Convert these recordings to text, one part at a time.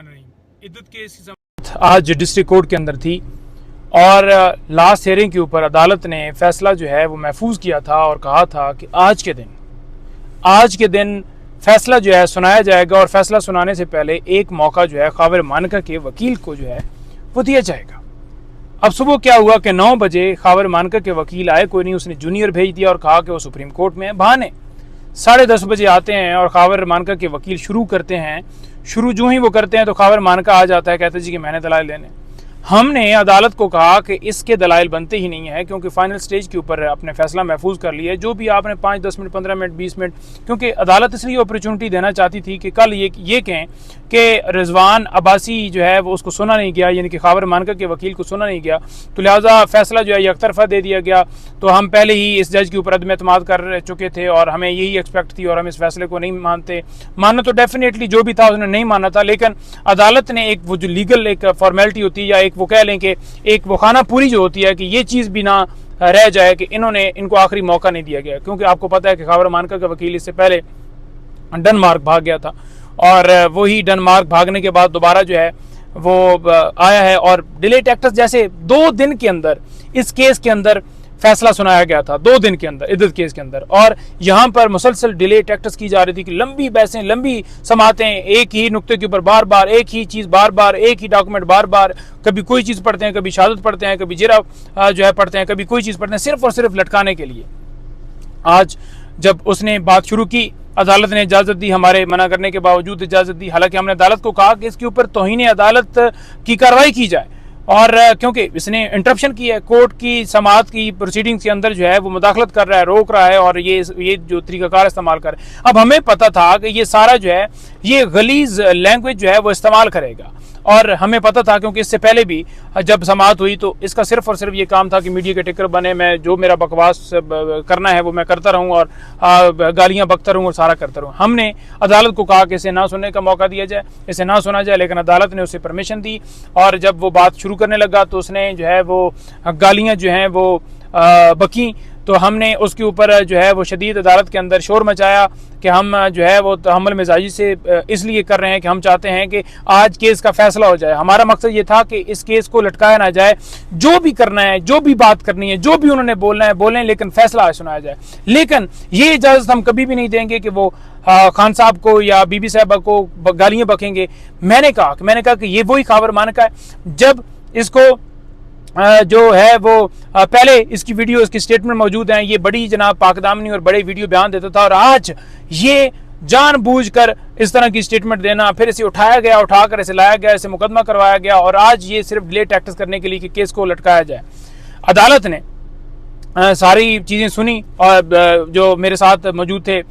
बिस्मिल्लाहिर्रहमानिर्रहीम। इद्दत केस की समाअत आज डिस्ट्रिक्ट कोर्ट के अंदर थी और लास्ट हियरिंग के ऊपर अदालत ने फैसला जो है वो महफूज किया था और कहा था कि आज के दिन फैसला जो है सुनाया जाएगा और फैसला सुनाने से पहले एक मौका जो है ख़ाविर मानका के वकील को जो है वो दिया जाएगा। अब सुबह क्या हुआ कि 9 बजे ख़ाविर मानका के वकील आए, कोई नहीं, उसने जूनियर भेज दिया और कहा कि वो सुप्रीम कोर्ट में है। बहाने 10:30 बजे आते हैं और ख़ाविर मानका के वकील शुरू करते हैं। शुरू जो ही वो करते हैं तो ख़ाविर मानका आ जाता है, कहते जी कि मैंने दलाइल लेने। हमने अदालत को कहा कि इसके दलाइल बनते ही नहीं है क्योंकि फाइनल स्टेज के ऊपर अपने फैसला महफूज कर लिया। जो भी आपने 5, 10 मिनट, 15 मिनट, 20 मिनट, क्योंकि अदालत इसलिए अपॉर्चुनिटी देना चाहती थी कि कल ये कहें कि रिजवान अब्बासी जो है वो उसको सुना नहीं गया, यानी कि ख़ाविर मानका के वकील को सुना नहीं गया, तो लिहाजा फैसला जो है यकतरफा दे दिया गया। तो हम पहले ही इस जज के ऊपर अदम एतमाद कर चुके थे और हमें यही एक्सपेक्ट थी और हम इस फैसले को नहीं मानना तो डेफिनेटली जो भी था उसने नहीं माना था, लेकिन अदालत ने एक वो जो लीगल एक फॉर्मेलिटी होती है या एक वो कह लें कि एक वो खाना पूरी जो होती है कि ये चीज़ भी ना रह जाए कि इनको आखिरी मौका नहीं दिया गया। क्योंकि आपको पता है कि ख़ाविर मानका का वकील इससे पहले डेनमार्क भाग गया था और वही डेनमार्क भागने के बाद दोबारा जो है वो आया है और डिले टैक्टिस जैसे 2 दिन के अंदर इस केस के अंदर फैसला सुनाया गया था, 2 दिन के अंदर इद्दत केस के अंदर। और यहाँ पर मुसलसल डिले टैक्टिस की जा रही थी कि लंबी बहसें, लंबी समातें, एक ही नुक्ते के ऊपर बार बार एक ही चीज़, बार बार एक ही डॉक्यूमेंट, बार बार कभी कोई चीज़ पढ़ते हैं, कभी शहादत पढ़ते हैं, कभी जिरा जो है पढ़ते हैं, कभी कोई चीज़ पढ़ते हैं, सिर्फ और सिर्फ लटकाने के लिए। आज जब उसने बात शुरू की, अदालत ने इजाज़त दी, हमारे मना करने के बावजूद इजाज़त दी। हालांकि हमने अदालत को कहा कि इसके ऊपर तौहीन अदालत की कार्रवाई की जाए और क्योंकि इसने इंटरप्शन की है, कोर्ट की समाअत की प्रोसीडिंग्स के अंदर जो है वो मुदाखलत कर रहा है, रोक रहा है और ये जो तरीक़ाकार इस्तेमाल कर रहा है। अब हमें पता था कि ये सारा जो है ये गलीज लैंग्वेज जो है वो इस्तेमाल करेगा और हमें पता था क्योंकि इससे पहले भी जब समाअत हुई तो इसका सिर्फ और सिर्फ ये काम था कि मीडिया के टिकर बने, मैं जो मेरा बकवास करना है वो मैं करता रहूं और गालियां बकता रहूं और सारा करता रहूं। हमने अदालत को कहा कि इसे ना सुनने का मौका दिया जाए, इसे ना सुना जाए, लेकिन अदालत ने उसे परमिशन दी और जब वो बात शुरू करने लगा तो उसने जो है वो गालियाँ जो हैं वो बकी। तो हमने उसके ऊपर जो है वो शदीद अदालत के अंदर शोर मचाया कि हम जो है वो तहम्मुल मिजाजी से इसलिए कर रहे हैं कि हम चाहते हैं कि आज केस का फैसला हो जाए। हमारा मकसद ये था कि इस केस को लटकाया ना जाए, जो भी करना है, जो भी बात करनी है, जो भी उन्होंने बोलना है बोलें, लेकिन फैसला आज सुनाया जाए। लेकिन ये इजाज़त हम कभी भी नहीं देंगे कि वो खान साहब को या बीबी साहबा को गालियाँ बकेंगे। मैंने कहा कि ये वही ख़ाविर मानका है। जब इसको जो है वो पहले इसकी वीडियो, इसकी स्टेटमेंट मौजूद हैं, ये बड़ी जनाब पाकदामनी और बड़े वीडियो बयान देता था और आज ये जानबूझकर इस तरह की स्टेटमेंट देना, फिर इसे उठाया गया, उठाकर इसे लाया गया, इसे मुकदमा करवाया गया और आज ये सिर्फ डिले टैक्टिस करने के लिए कि केस को लटकाया जाए। अदालत ने सारी चीज़ें सुनी और जो मेरे साथ मौजूद थे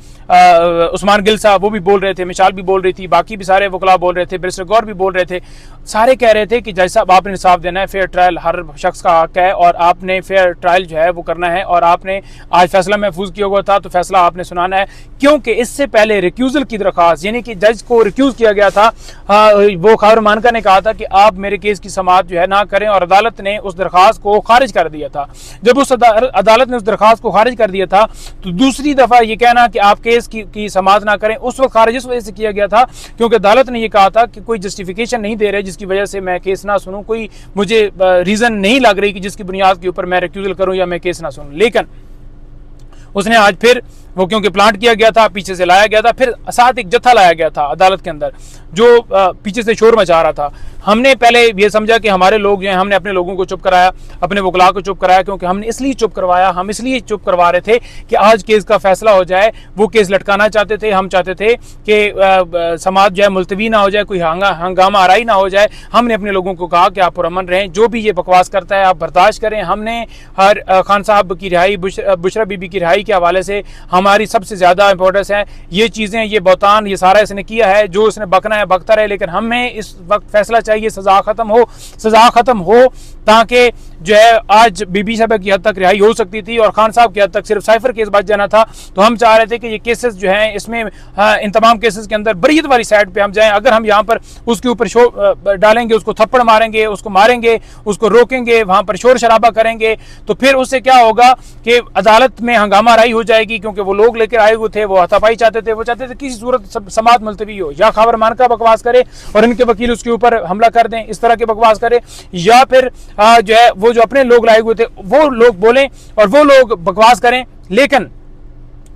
उस्मान गिल साहब वो भी बोल रहे थे, मिशाल भी बोल रही थी, बाकी भी सारे वकला बोल रहे थे, बैरिस्टर गौर भी बोल रहे थे। सारे कह रहे थे कि जज साहब आपने इंसाफ देना है, फेयर ट्रायल हर शख्स का हक है और आपने फेयर ट्रायल जो है वो करना है और आपने आज फैसला महफूज किया हुआ था तो फैसला आपने सुनाना है। क्योंकि इससे पहले रिक्यूज़ल की दरख्वास्त, यानी कि जज को रिक्यूज़ किया गया था, वो ख़ाविर मानका ने कहा था कि आप मेरे केस की समाअत जो है ना करें और अदालत ने उस दरख्वास्त को खारिज कर दिया था। जब उस अदालत ने उस दरख्वास्त को खारिज कर दिया था तो दूसरी दफ़ा ये कहना कि आप केस की समाअत ना करें उस वक्त खारिज इस वजह से किया गया था क्योंकि अदालत ने ये कहा था कि कोई जस्टिफिकेशन नहीं दे रहे जिसकी वजह से मैं केस ना सुनूं, कोई मुझे रीज़न नहीं लग रही कि जिसकी बुनियाद के ऊपर मैं रिक्यूज़ल करूं या मैं केस ना सुनूं। लेकिन उसने आज फिर वो क्योंकि प्लांट किया गया था, पीछे से लाया गया था, फिर साथ एक जत्था लाया गया था अदालत के अंदर जो पीछे से शोर मचा रहा था। हमने पहले ये समझा कि हमारे लोग जो हैं, हमने अपने लोगों को चुप कराया, अपने वकला को चुप कराया, क्योंकि हमने इसलिए चुप करवाया, हम इसलिए चुप करवा रहे थे कि आज केस का फैसला हो जाए। वो केस लटकाना चाहते थे, हम चाहते थे कि समाज जो है मुलतवी ना हो जाए, कोई हंगामा आराई ना हो जाए। हमने अपने लोगों को कहा कि आप पुरअमन रहें, जो भी ये बकवास करता है आप बर्दाश्त करें। हमने हर खान साहब की रिहाई, बुशरा बीबी की रिहाई के हवाले से हमारी सबसे ज़्यादा इंपॉर्टेंस है। ये चीज़ें, ये बौतान, ये सारा इसने किया है, जो इसने बकना है बकता रहे, लेकिन हमें इस वक्त फैसला चाहिए, सज़ा ख़त्म हो ताकि जो है आज बीबी साहब की हद तक रिहाई हो सकती थी और खान साहब की हद तक सिर्फ साइफर केस बच जाना था। तो हम चाह रहे थे कि ये केसेस जो हैं इसमें इन तमाम केसेस के अंदर बरीयत वाली साइड पे हम जाएं। अगर हम यहाँ पर उसके ऊपर शोर डालेंगे, उसको थप्पड़ मारेंगे, उसको मारेंगे, उसको रोकेंगे, वहां पर शोर शराबा करेंगे, तो फिर उससे क्या होगा कि अदालत में हंगामा राई हो जाएगी, क्योंकि वो लोग लेकर आए हुए थे, वो हाथापाई चाहते थे, वो चाहते थे किसी सूरत समात मुलतवी हो, या खबर मान का बकवास करे और इनके वकील उसके ऊपर हमला कर दें, इस तरह के बकवास करे, या फिर जो है वो जो अपने लोग लाए हुए थे वो लोग बोलें और वो लोग बकवास करें। लेकिन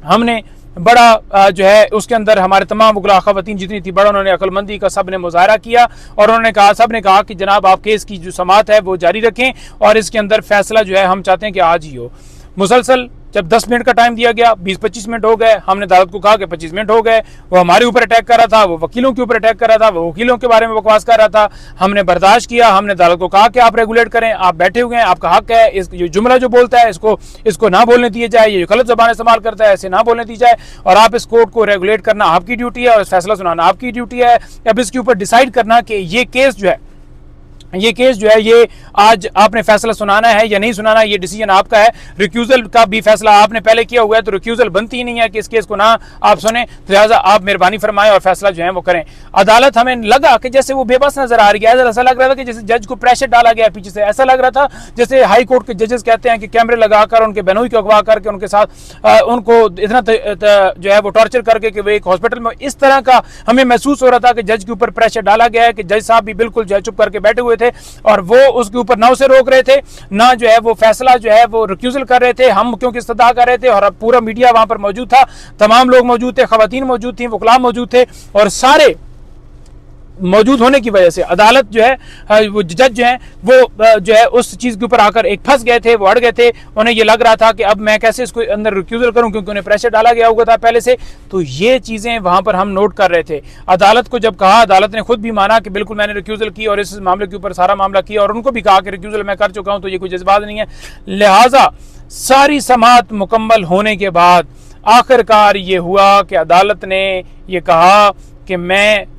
हमने बड़ा जो है उसके अंदर हमारे तमाम वकला खवातीन जितनी थी बड़ा उन्होंने अक्लमंदी का सब ने मुजाहरा किया और उन्होंने कहा, सब ने कहा कि जनाब आप केस की जो समात है वो जारी रखें और इसके अंदर फैसला जो है हम चाहते हैं कि आज ही हो। मुसलसल जब 10 मिनट का टाइम दिया गया, 20-25 मिनट हो गए, हमने अदालत को कहा कि 25 मिनट हो गए, वो हमारे ऊपर अटैक कर रहा था, वो वकीलों के ऊपर अटैक कर रहा था, वो वकीलों के बारे में बकवास कर रहा था। हमने बर्दाश्त किया, हमने अदालत को कहा कि आप रेगुलेट करें, आप बैठे हुए हैं, आपका हक है, इस ये जुमला जो बोलता है इसको ना बोलने दिया जाए, ये गलत ज़बान इस्तेमाल करता है ऐसे ना बोलने दी जाए, और आप इस कोर्ट को रेगुलेट करना आपकी ड्यूटी है और फैसला सुनाना आपकी ड्यूटी है। अब इसके ऊपर डिसाइड करना कि ये केस जो है ये आज आपने फैसला सुनाना है या नहीं सुनाना, ये डिसीजन आपका है। रिक्यूजल का भी फैसला आपने पहले किया हुआ है, तो रिक्यूजल बनती ही नहीं है कि इस केस को ना आप सुने, तो लिहाजा आप मेहरबानी फरमाएं और फैसला जो है वो करें। अदालत हमें लगा कि जैसे वो बेबस नजर आ रही है, ऐसा लग रहा था कि जैसे जज को प्रेशर डाला गया पीछे से, ऐसा लग रहा था जैसे हाई कोर्ट के जजेस कहते हैं कि कैमरे लगाकर उनके बहनोई को अगवा करके उनके साथ उनको इतना जो है वो टॉर्चर करके कि वो एक हॉस्पिटल में, इस तरह का हमें महसूस हो रहा था कि जज के ऊपर प्रेशर डाला गया है, कि जज साहब भी बिल्कुल जो है चुप करके बैठे हुए थे और वो उसके ऊपर ना उसे रोक रहे थे, ना जो है वो फैसला जो है वो रिक्यूजल कर रहे थे। हम क्योंकि इस्तदा कर रहे थे और अब पूरा मीडिया वहां पर मौजूद था, तमाम लोग मौजूद थे, खवातीन मौजूद थी, वकला मौजूद थे, और सारे मौजूद होने की वजह से अदालत जो है वो जज जो है वो जो है उस चीज के ऊपर आकर एक फंस गए थे, वो अड़ गए थे। उन्हें ये लग रहा था कि अब मैं कैसे इसको अंदर रिक्यूजल करूं, क्योंकि उन्हें प्रेशर डाला गया हुआ था पहले से। तो ये चीजें वहां पर हम नोट कर रहे थे। अदालत को जब कहा, अदालत ने खुद भी माना कि बिल्कुल मैंने रिक्यूजल की और इस मामले के ऊपर सारा मामला किया, और उनको भी कहा कि रिक्यूजल मैं कर चुका हूं, तो ये कोई जज्बात नहीं है। लिहाजा सारी समाअत मुकम्मल होने के बाद आखिरकार ये हुआ कि अदालत ने ये कहा कि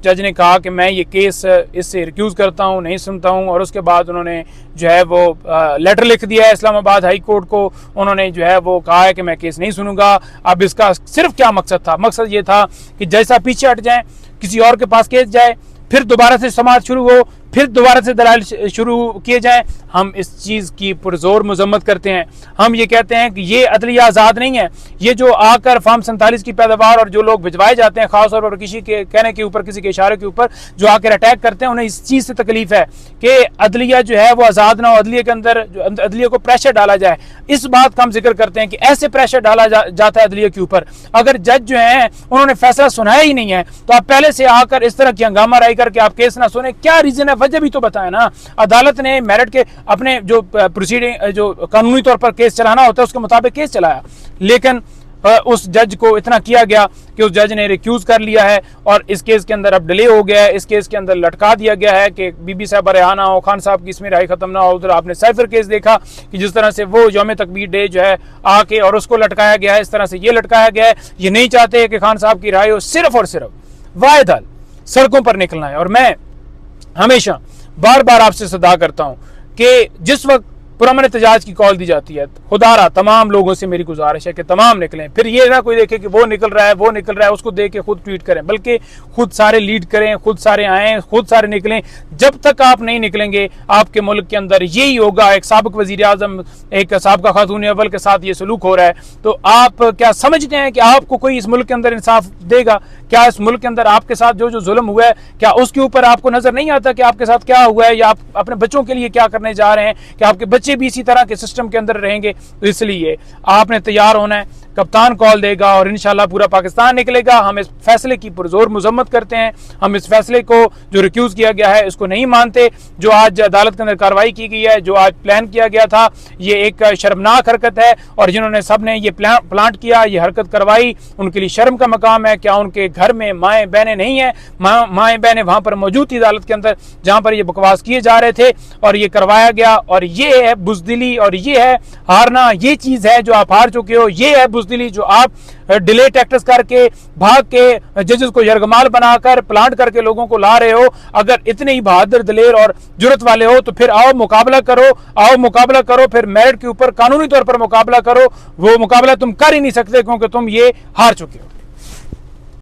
जज ने कहा कि मैं ये केस इससे रिक्यूज़ करता हूँ, नहीं सुनता हूँ, और उसके बाद उन्होंने जो है वो लेटर लिख दिया है इस्लामाबाद हाई कोर्ट को। उन्होंने जो है वो कहा है कि मैं केस नहीं सुनूंगा। अब इसका सिर्फ क्या मकसद था? मकसद ये था कि जैसा पीछे हट जाए, किसी और के पास केस जाए, फिर दोबारा से समाअत शुरू हो, फिर दोबारा से दलाइल शुरू किए जाए। हम इस चीज़ की पुरजोर मजम्मत करते हैं। हम ये कहते हैं कि ये अदलिया आज़ाद नहीं है। ये जो आकर फार्म 47 की पैदावार और जो लोग भिजवाए जाते हैं, खासतौर पर किसी के कहने के ऊपर, किसी के इशारे के ऊपर जो आकर अटैक करते हैं, उन्हें इस चीज़ से तकलीफ है कि अदलिया जो है वो आज़ाद ना हो, अदलिया के अंदर अदलिया को प्रेशर डाला जाए। इस बात का हम जिक्र करते हैं कि ऐसे प्रेशर डाला जाता है अदलिया के ऊपर। अगर जज जो है उन्होंने फैसला सुनाया ही नहीं है, तो आप पहले से आकर इस तरह की हंगामा राई करके आप केस ना सुने, क्या रीजन है? वजह भी तो बताएं ना। अदालत ने मेरिट के अपने जो प्रोसीडिंग, जो कानूनी तौर पर केस चलाना होता है, उसके मुताबिक केस चलाया, लेकिन उस जज को इतना किया गया कि उस जज ने रिक्यूज कर लिया है और इस केस के अंदर अब डिले हो गया है। इस केस के अंदर लटका दिया गया है कि बीबी साहब रेहाना हो, खान साहब की इसमें राय खत्म ना हो। उधर आपने साइफर केस देखा कि जिस तरह से वो यौम तकबीर डे जो है आके और उसको लटकाया गया है, इस तरह से ये लटकाया गया है। ये नहीं चाहते कि खान साहब की राय हो, सिर्फ और सिर्फ वाहिद हल सड़कों पर निकलना है। और मैं हमेशा बार बार आपसे सदा करता हूं कि जिस वक्त पुरअमन एहतजाज की कॉल दी जाती है, खुदारा तमाम लोगों से मेरी गुजारिश है कि तमाम निकलें। फिर ये ना कोई देखे कि वो निकल रहा है उसको देख के खुद ट्वीट करें, बल्कि खुद सारे लीड करें, खुद सारे आएँ, खुद सारे निकलें। जब तक आप नहीं निकलेंगे, आपके मुल्क के अंदर यही होगा। एक साबिक वजीर आजम, एक साबिका खातून अव्वल के साथ ये सलूक हो रहा है। तो आप क्या समझते हैं कि आपको कोई इस मुल्क के अंदर इंसाफ देगा? क्या इस मुल्क के अंदर आपके साथ जो जुल्म हुआ है, क्या उसके ऊपर आपको नजर नहीं आता कि आपके साथ क्या हुआ है, या आप अपने बच्चों के लिए क्या करने जा रहे हैं, कि आपके बच्चे भी इसी तरह के सिस्टम के अंदर रहेंगे? तो इसलिए आपने तैयार होना है। कप्तान कॉल देगा और इंशाल्लाह पूरा पाकिस्तान निकलेगा। हम इस फैसले की पुरजोर मजम्मत करते हैं। हम इस फैसले को जो रिक्यूज किया गया है इसको नहीं मानते। जो आज अदालत के अंदर कार्रवाई की गई है, जो आज प्लान किया गया था, ये एक शर्मनाक हरकत है। और जिन्होंने सब ने ये प्लांट किया, ये हरकत करवाई, उनके लिए शर्म का मकाम है। क्या उनके घर में माएँ बहनें नहीं है? माएँ बहनें वहां पर मौजूद थी अदालत के अंदर, जहां पर ये बकवास किए जा रहे थे, और ये करवाया गया। और ये है बुजदिली, और ये है हारना। ये चीज है जो आप हार चुके हो। ये है बुजदिली जो आप डिले टैक्टिक्स करके भाग के जजेस को यरगमाल बनाकर प्लांट करके लोगों को ला रहे हो, अगर इतने ही बहादुर दिलेर और जुर्रत वाले हो तो फिर आओ मुकाबला करो, फिर मेरिट के ऊपर कानूनी तौर पर मुकाबला करो। वो मुकाबला तुम कर ही नहीं सकते क्योंकि तुम ये हार चुके हो।